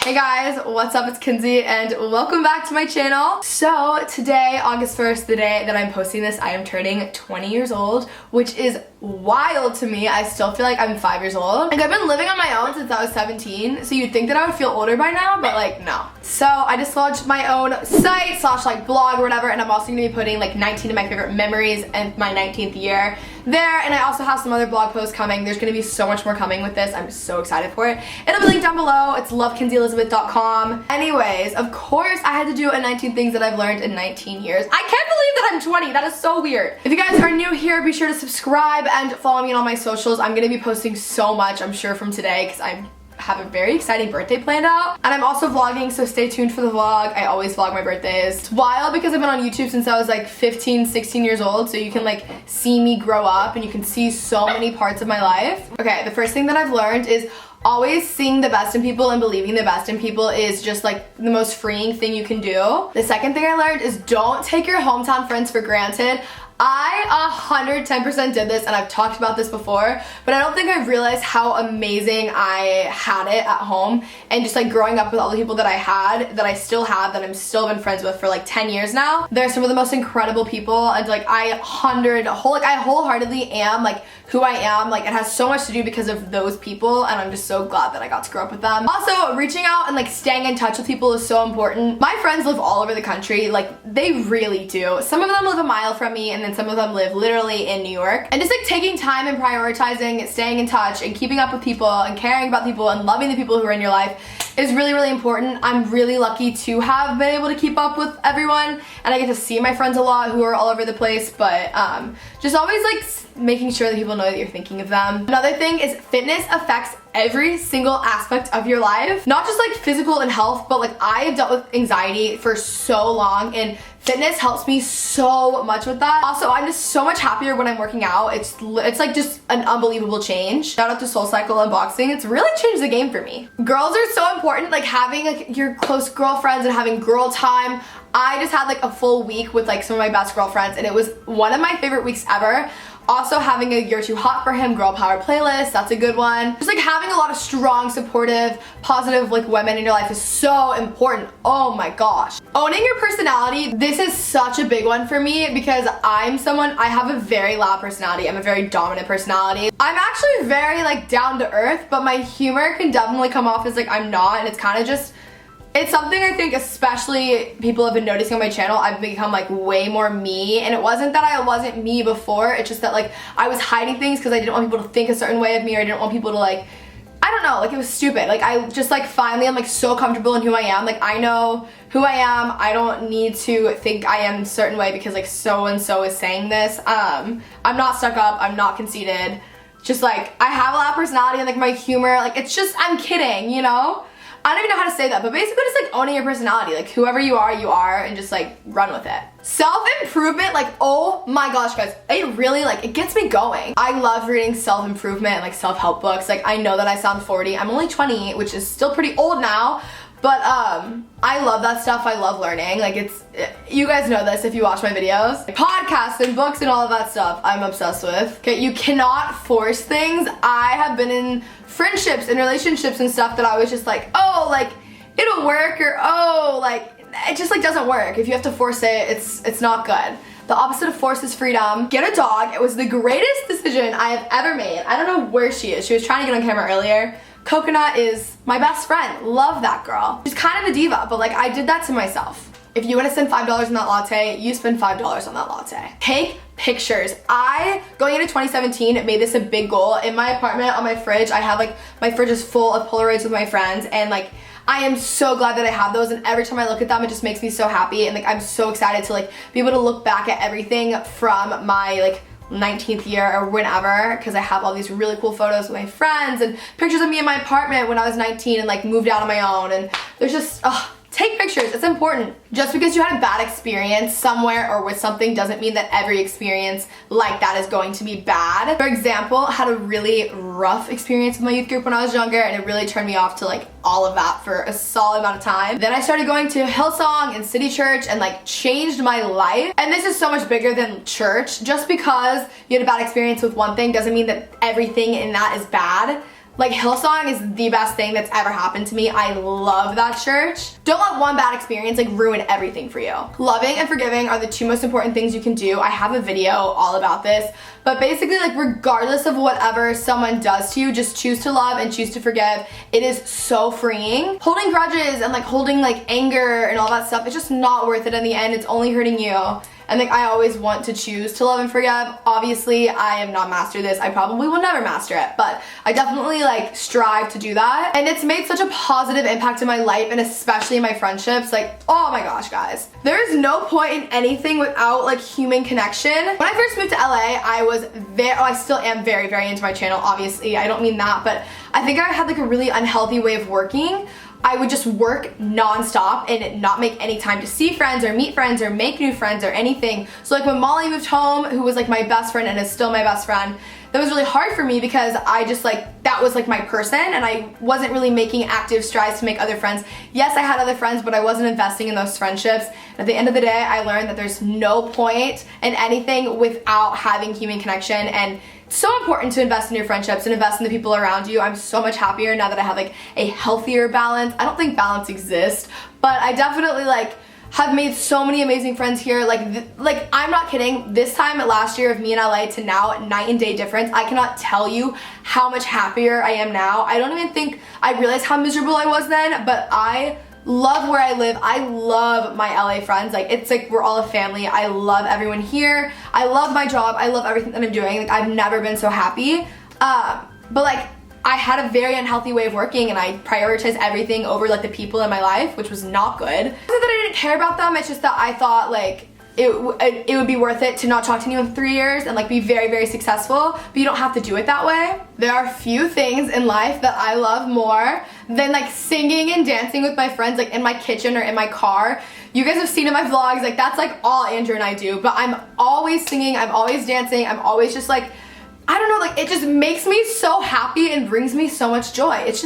Hey guys, what's up? It's Kenzie and welcome back to my channel. So today, August 1st, the day that I'm posting this, I am turning 20 years old, which is wild to me. I still feel like I'm 5 years old. Like I've been living on my own since I was 17, so you'd think that I would feel older by now, but like no. So I just launched my own site / like blog or whatever, and I'm also gonna be putting like 19 of my favorite memories and my 19th year there, and I also have some other blog posts coming. There's gonna be so much more coming with this. I'm so excited for it. It'll be linked down below. It's kenzieelizabethbusiness.com. Anyways, of course I had to do a 19 things that I've learned in 19 years. I can't believe that I'm 20. That is so weird. If you guys are new here, be sure to subscribe and follow me on all my socials. I'm gonna be posting so much, I'm sure, from today because I have a very exciting birthday planned out. And I'm also vlogging, so stay tuned for the vlog. I always vlog my birthdays. It's wild because I've been on YouTube since I was like 15, 16 years old, so you can like see me grow up and you can see so many parts of my life. Okay, the first thing that I've learned is always seeing the best in people and believing the best in people is just like the most freeing thing you can do. The second thing I learned is don't take your hometown friends for granted. I 110% did this, and I've talked about this before, but I don't think I've realized how amazing I had it at home, and just like growing up with all the people that I had, that I still have, that I'm still been friends with for like 10 years now. They're some of the most incredible people, and like I wholeheartedly am like who I am. Like it has so much to do because of those people, and I'm just so glad that I got to grow up with them. Also, reaching out and like staying in touch with people is so important. My friends live all over the country, like they really do. Some of them live a mile from me, and then some of them live literally in New York. And just like taking time and prioritizing, staying in touch and keeping up with people and caring about people and loving the people who are in your life is really, really important. I'm really lucky to have been able to keep up with everyone, and I get to see my friends a lot who are all over the place, but just always like making sure that people know that you're thinking of them. Another thing is fitness affects every single aspect of your life, not just like physical and health, but like I have dealt with anxiety for so long, and fitness helps me so much with that. Also, I'm just so much happier when I'm working out. It's like just an unbelievable change. Shout out to SoulCycle Unboxing. It's really changed the game for me. Girls are so important, like having like your close girlfriends and having girl time. I just had like a full week with like some of my best girlfriends, and it was one of my favorite weeks ever. Also, having a You're Too Hot for Him girl power playlist, that's a good one. Just like having a lot of strong, supportive, positive like women in your life is so important. Oh my gosh. Owning your personality, this is such a big one for me because I'm someone, I have a very loud personality. I'm a very dominant personality. I'm actually very like down to earth, but my humor can definitely come off as like I'm not, and it's kind of just, it's something I think especially people have been noticing on my channel. I've become like way more me, and it wasn't that I wasn't me before, it's just that like I was hiding things because I didn't want people to think a certain way of me, or I didn't want people to like, I don't know, like it was stupid. Like I just like finally I'm like so comfortable in who I am. Like I know who I am. I don't need to think I am a certain way because like so and so is saying this. I'm not stuck up, I'm not conceited. Just like I have a loud personality, and like my humor, like it's just, I'm kidding, you know? I don't even know how to say that, but basically just like owning your personality. Like whoever you are, and just like run with it. Self-improvement, like oh my gosh guys, it really like, it gets me going. I love reading self-improvement and like self-help books. Like I know that I sound 40, I'm only 20, which is still pretty old now, but I love that stuff. I love learning. Like it's, you guys know this if you watch my videos. Podcasts and books and all of that stuff I'm obsessed with. Okay, you cannot force things. I have been in friendships and relationships and stuff that I was just like, oh, like it'll work, or oh, like it just like doesn't work. If you have to force it, it's not good. The opposite of force is freedom. Get a dog. It was the greatest decision I have ever made. I don't know where she is. She was trying to get on camera earlier. Coconut is my best friend. Love that girl. She's kind of a diva, but like I did that to myself. If you want to spend $5 on that latte, you spend $5 on that latte. Take pictures. Going into 2017, made this a big goal. In my apartment, on my fridge, I have like, my fridge is full of Polaroids with my friends, and like I am so glad that I have those, and every time I look at them, it just makes me so happy, and like I'm so excited to like be able to look back at everything from my like 19th year or whenever, because I have all these really cool photos with my friends and pictures of me in my apartment when I was 19 and like moved out on my own, and there's just, take pictures, it's important. Just because you had a bad experience somewhere or with something doesn't mean that every experience like that is going to be bad. For example, I had a really rough experience with my youth group when I was younger, and it really turned me off to like all of that for a solid amount of time. Then I started going to Hillsong and City Church and like changed my life. And this is so much bigger than church. Just because you had a bad experience with one thing doesn't mean that everything in that is bad. Like, Hillsong is the best thing that's ever happened to me. I love that church. Don't let one bad experience like ruin everything for you. Loving and forgiving are the two most important things you can do. I have a video all about this, but basically, like, regardless of whatever someone does to you, just choose to love and choose to forgive. It is so freeing. Holding grudges and like holding like anger and all that stuff, it's just not worth it in the end. It's only hurting you. And like, I always want to choose to love and forgive. Obviously, I am not master this. I probably will never master it, but I definitely like strive to do that. And it's made such a positive impact in my life, and especially in my friendships. Like, oh my gosh, guys. There is no point in anything without like human connection. When I first moved to LA, I still am very, very into my channel, obviously. I don't mean that, but I think I had like a really unhealthy way of working. I would just work non-stop and not make any time to see friends or meet friends or make new friends or anything. So like when Molly moved home, who was like my best friend and is still my best friend, that was really hard for me because I just like, that was like my person, and I wasn't really making active strides to make other friends. Yes, I had other friends, but I wasn't investing in those friendships. And at the end of the day, I learned that there's no point in anything without having human connection, and it's so important to invest in your friendships and invest in the people around you. I'm so much happier now that I have like a healthier balance. I don't think balance exists, but I definitely like have made so many amazing friends here. Like I'm not kidding. This time last year of me in LA to now, night and day difference. I cannot tell you how much happier I am now. I don't even think I realized how miserable I was then, but I love where I live. I love my LA friends. Like, it's like we're all a family. I love everyone here. I love my job. I love everything that I'm doing. Like, I've never been so happy. But like, I had a very unhealthy way of working, and I prioritized everything over like the people in my life, which was not good. It's not that I didn't care about them. It's just that I thought like it would be worth it to not talk to anyone for 3 years and like be very, very successful, but you don't have to do it that way. There are few things in life that I love more than like singing and dancing with my friends, like in my kitchen or in my car. You guys have seen in my vlogs, like that's like all Andrew and I do, but I'm always singing, I'm always dancing, I'm always just like, I don't know, like it just makes me so happy and brings me so much joy. It's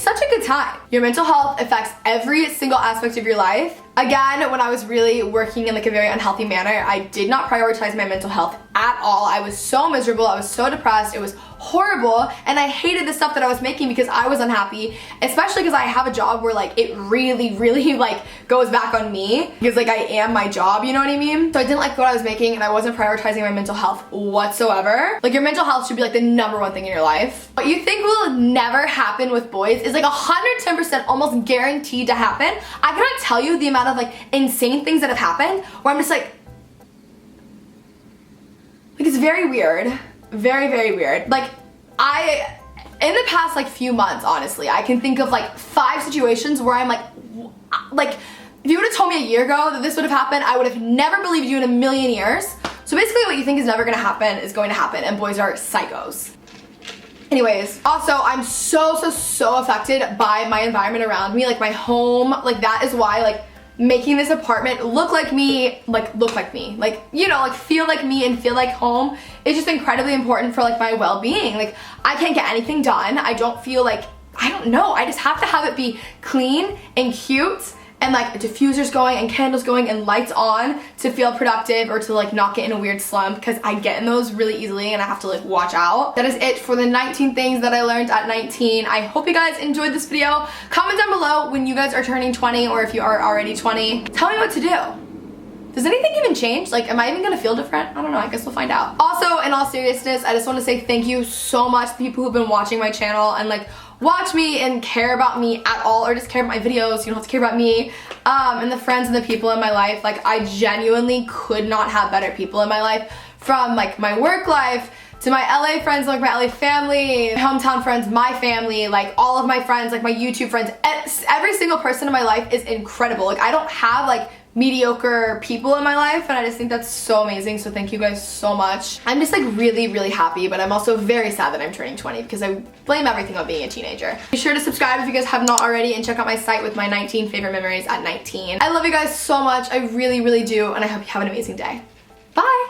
such a good time. Your mental health affects every single aspect of your life. Again, when I was really working in like a very unhealthy manner, I did not prioritize my mental health at all. I was so miserable, I was so depressed, it was horrible, and I hated the stuff that I was making because I was unhappy, especially because I have a job where like it really, really like goes back on me because like I am my job, you know what I mean? So I didn't like what I was making, and I wasn't prioritizing my mental health whatsoever. Like, your mental health should be like the #1 thing in your life. What you think will never happen with boys is like 110% almost guaranteed to happen. I cannot tell you the amount of like insane things that have happened where I'm just like it's very weird. Very, very weird. Like, in the past like few months, honestly, I can think of like 5 situations where I'm like, if you would have told me a year ago that this would have happened, I would have never believed you in a million years. So basically what you think is never gonna happen is going to happen, and boys are psychos. Anyways, also I'm so affected by my environment around me, like my home. Like, that is why like making this apartment look like me, like you know, like feel like me and feel like home is just incredibly important for like my well-being. Like, I can't get anything done. I don't feel like, I don't know, I just have to have it be clean and cute and like diffusers going and candles going and lights on to feel productive or to like not get in a weird slump, because I get in those really easily and I have to like watch out. That is it for the 19 things that I learned at 19. I hope you guys enjoyed this video. Comment down below when you guys are turning 20, or if you are already 20. Tell me what to do. Does anything even change? Like, am I even gonna feel different? I don't know, I guess we'll find out. Also, in all seriousness, I just want to say thank you so much to people who've been watching my channel and like watch me and care about me at all, or just care about my videos. You don't have to care about me, and the friends and the people in my life. Like, I genuinely could not have better people in my life, from like my work life to my LA friends, like my LA family, my hometown friends, my family, like all of my friends, like my YouTube friends. Every single person in my life is incredible. Like, I don't have like mediocre people in my life, and I just think that's so amazing. So thank you guys so much. I'm just like really happy, but I'm also very sad that I'm turning 20 because I blame everything on being a teenager. Be sure to subscribe if you guys have not already, and check out my site with my 19 favorite memories at 19. I love you guys so much. I really do, and I hope you have an amazing day. Bye.